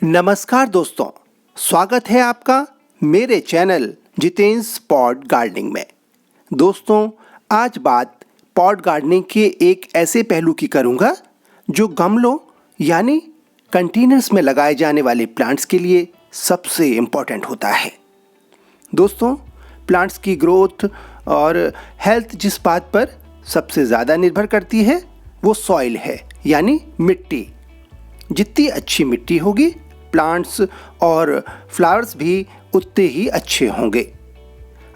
नमस्कार दोस्तों, स्वागत है आपका मेरे चैनल जितेंद्र पॉट गार्डनिंग में। दोस्तों, आज बात पॉट गार्डनिंग के एक ऐसे पहलू की करूंगा जो गमलों यानी कंटेनर्स में लगाए जाने वाले प्लांट्स के लिए सबसे इम्पोर्टेंट होता है। दोस्तों, प्लांट्स की ग्रोथ और हेल्थ जिस बात पर सबसे ज़्यादा निर्भर करती है वो सॉइल है, यानी मिट्टी। जितनी अच्छी मिट्टी होगी, प्लांट्स और फ्लावर्स भी उतने ही अच्छे होंगे।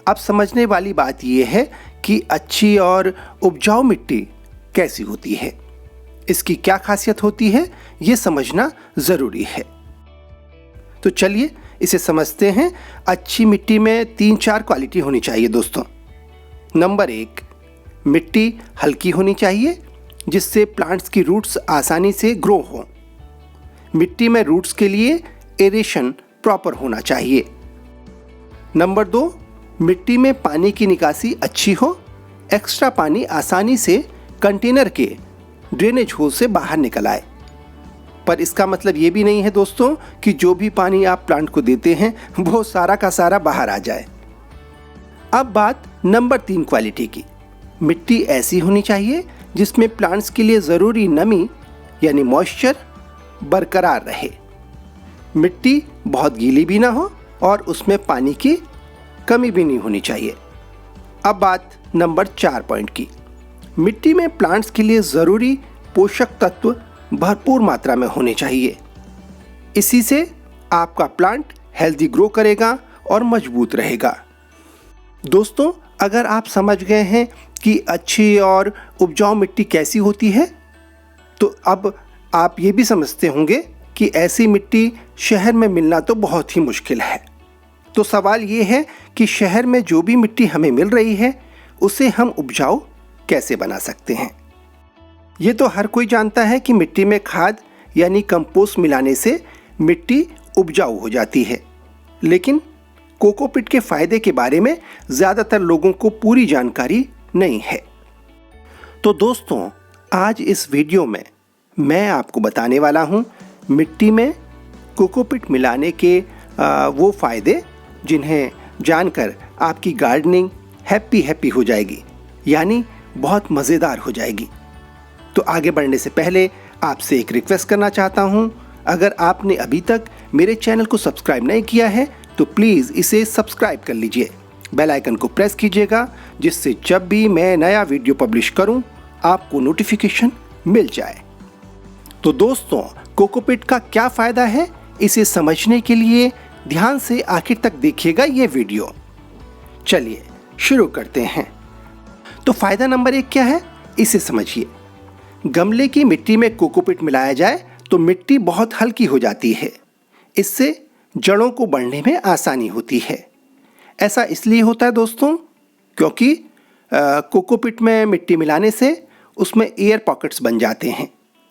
अब समझने वाली बात यह है कि अच्छी और उपजाऊ मिट्टी कैसी होती है, इसकी क्या खासियत होती है, ये समझना ज़रूरी है। तो चलिए इसे समझते हैं। अच्छी मिट्टी में 3-4 क्वालिटी होनी चाहिए दोस्तों। नंबर 1, मिट्टी हल्की होनी चाहिए जिससे प्लांट्स की रूट्स आसानी से ग्रो हों। मिट्टी में रूट्स के लिए एरेशन प्रॉपर होना चाहिए। नंबर 2, मिट्टी में पानी की निकासी अच्छी हो, एक्स्ट्रा पानी आसानी से कंटेनर के ड्रेनेज होल से बाहर निकल आए। पर इसका मतलब ये भी नहीं है दोस्तों कि जो भी पानी आप प्लांट को देते हैं वो सारा का सारा बाहर आ जाए। अब बात नंबर 3 क्वालिटी की। मिट्टी ऐसी होनी चाहिए जिसमें प्लांट्स के लिए ज़रूरी नमी यानी मॉइस्चर बरकरार रहे। मिट्टी बहुत गीली भी ना हो और उसमें पानी की कमी भी नहीं होनी चाहिए। अब बात नंबर 4 पॉइंट की। मिट्टी में प्लांट्स के लिए ज़रूरी पोषक तत्व भरपूर मात्रा में होने चाहिए। इसी से आपका प्लांट हेल्दी ग्रो करेगा और मजबूत रहेगा। दोस्तों, अगर आप समझ गए हैं कि अच्छी और उपजाऊ मिट्टी कैसी होती है, तो अब आप ये भी समझते होंगे कि ऐसी मिट्टी शहर में मिलना तो बहुत ही मुश्किल है। तो सवाल ये है कि शहर में जो भी मिट्टी हमें मिल रही है उसे हम उपजाऊ कैसे बना सकते हैं। ये तो हर कोई जानता है कि मिट्टी में खाद यानी कंपोस्ट मिलाने से मिट्टी उपजाऊ हो जाती है, लेकिन कोकोपीट के फ़ायदे के बारे में ज़्यादातर लोगों को पूरी जानकारी नहीं है। तो दोस्तों, आज इस वीडियो में मैं आपको बताने वाला हूँ मिट्टी में कोकोपीट मिलाने के वो फ़ायदे जिन्हें जानकर आपकी गार्डनिंग हैप्पी हो जाएगी, यानी बहुत मज़ेदार हो जाएगी। तो आगे बढ़ने से पहले आपसे एक रिक्वेस्ट करना चाहता हूँ, अगर आपने अभी तक मेरे चैनल को सब्सक्राइब नहीं किया है तो प्लीज़ इसे सब्सक्राइब कर लीजिए। बेल आइकन को प्रेस कीजिएगा जिससे जब भी मैं नया वीडियो पब्लिश करूँ आपको नोटिफिकेशन मिल जाए। तो दोस्तों, कोकोपीट का क्या फ़ायदा है, इसे समझने के लिए ध्यान से आखिर तक देखिएगा ये वीडियो। चलिए शुरू करते हैं। तो फ़ायदा नंबर 1 क्या है, इसे समझिए। गमले की मिट्टी में कोकोपीट मिलाया जाए तो मिट्टी बहुत हल्की हो जाती है। इससे जड़ों को बढ़ने में आसानी होती है। ऐसा इसलिए होता है दोस्तों क्योंकि कोकोपीट में मिट्टी मिलाने से उसमें एयर पॉकेट्स बन जाते हैं,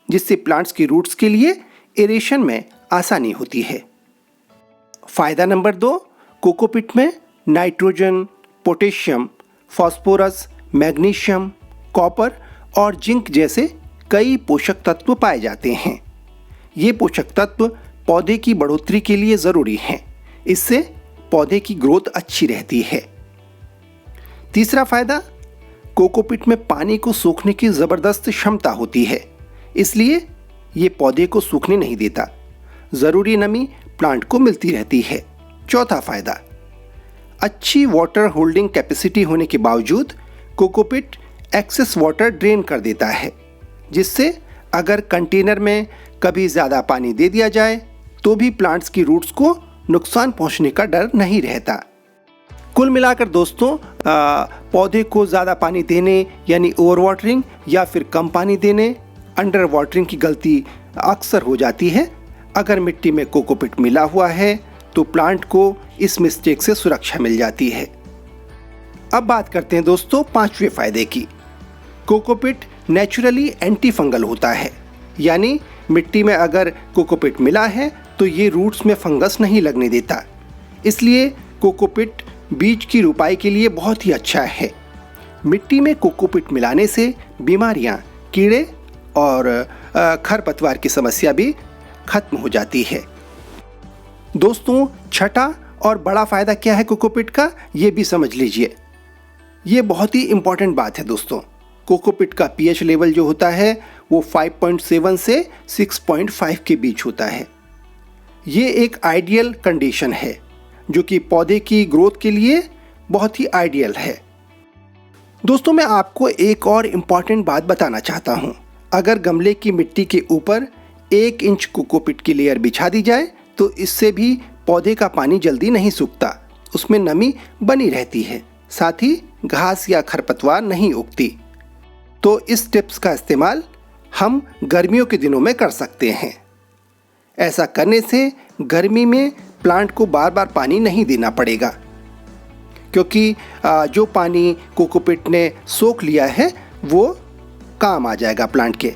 जिससे प्लांट्स की रूट्स के लिए एरेशन में आसानी होती है। फ़ायदा नंबर 2, कोकोपीट में nitrogen, potassium, phosphorus, magnesium, copper और जिंक जैसे कई पोषक तत्व पाए जाते हैं। ये पोषक तत्व पौधे की बढ़ोतरी के लिए ज़रूरी हैं। इससे पौधे की ग्रोथ अच्छी रहती है। तीसरा फ़ायदा, कोकोपीट में पानी को सोखने की ज़बरदस्त क्षमता होती है, इसलिए ये पौधे को सूखने नहीं देता। ज़रूरी नमी प्लांट को मिलती रहती है। चौथा फ़ायदा, अच्छी वाटर होल्डिंग कैपेसिटी होने के बावजूद कोकोपीट एक्सेस वाटर ड्रेन कर देता है, जिससे अगर कंटेनर में कभी ज़्यादा पानी दे दिया जाए तो भी प्लांट्स की रूट्स को नुकसान पहुंचने का डर नहीं रहता। कुल मिलाकर दोस्तों, पौधे को ज़्यादा पानी देने यानी ओवर वाटरिंग या फिर कम पानी देने अंडर वाटरिंग की गलती अक्सर हो जाती है। अगर मिट्टी में कोकोपीट मिला हुआ है तो प्लांट को इस मिस्टेक से सुरक्षा मिल जाती है। अब बात करते हैं दोस्तों 5वें फ़ायदे की। कोकोपीट नेचुरली एंटी फंगल होता है, यानी मिट्टी में अगर कोकोपीट मिला है तो ये रूट्स में फंगस नहीं लगने देता। इसलिए कोकोपीट बीज की रोपाई के लिए बहुत ही अच्छा है। मिट्टी में कोकोपीट मिलाने से बीमारियां, कीड़े और खरपतवार की समस्या भी खत्म हो जाती है। दोस्तों छठा और बड़ा फ़ायदा क्या है कोकोपीट का, ये भी समझ लीजिए। ये बहुत ही इम्पॉर्टेंट बात है दोस्तों। कोकोपीट का पीएच लेवल जो होता है वो 5.7 से 6.5 के बीच होता है। ये एक आइडियल कंडीशन है जो कि पौधे की ग्रोथ के लिए बहुत ही आइडियल है। दोस्तों मैं आपको एक और इम्पॉर्टेंट बात बताना चाहता हूँ। अगर गमले की मिट्टी के ऊपर 1 इंच कोकोपीट की लेयर बिछा दी जाए तो इससे भी पौधे का पानी जल्दी नहीं सूखता, उसमें नमी बनी रहती है, साथ ही घास या खरपतवार नहीं उगती। तो इस टिप्स का इस्तेमाल हम गर्मियों के दिनों में कर सकते हैं। ऐसा करने से गर्मी में प्लांट को बार बार पानी नहीं देना पड़ेगा, क्योंकि जो पानी कोकोपीट ने सोख लिया है वो काम आ जाएगा प्लांट के।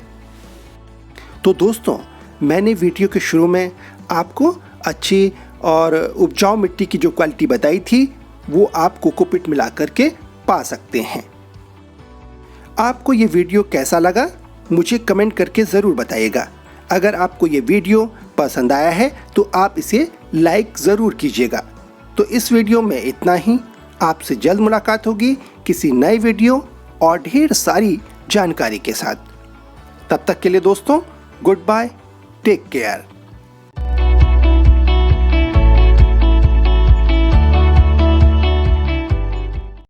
तो दोस्तों मैंने वीडियो के शुरू में आपको अच्छी और उपजाऊ मिट्टी की जो क्वालिटी बताई थी वो आप कोकोपीट मिला करके पा सकते हैं। आपको ये वीडियो कैसा लगा मुझे कमेंट करके ज़रूर बताइएगा। अगर आपको ये वीडियो पसंद आया है तो आप इसे लाइक ज़रूर कीजिएगा। तो इस वीडियो में इतना ही। आपसे जल्द मुलाकात होगी किसी नए वीडियो और ढेर सारी जानकारी के साथ। तब तक के लिए दोस्तों गुड बाय, टेक केयर।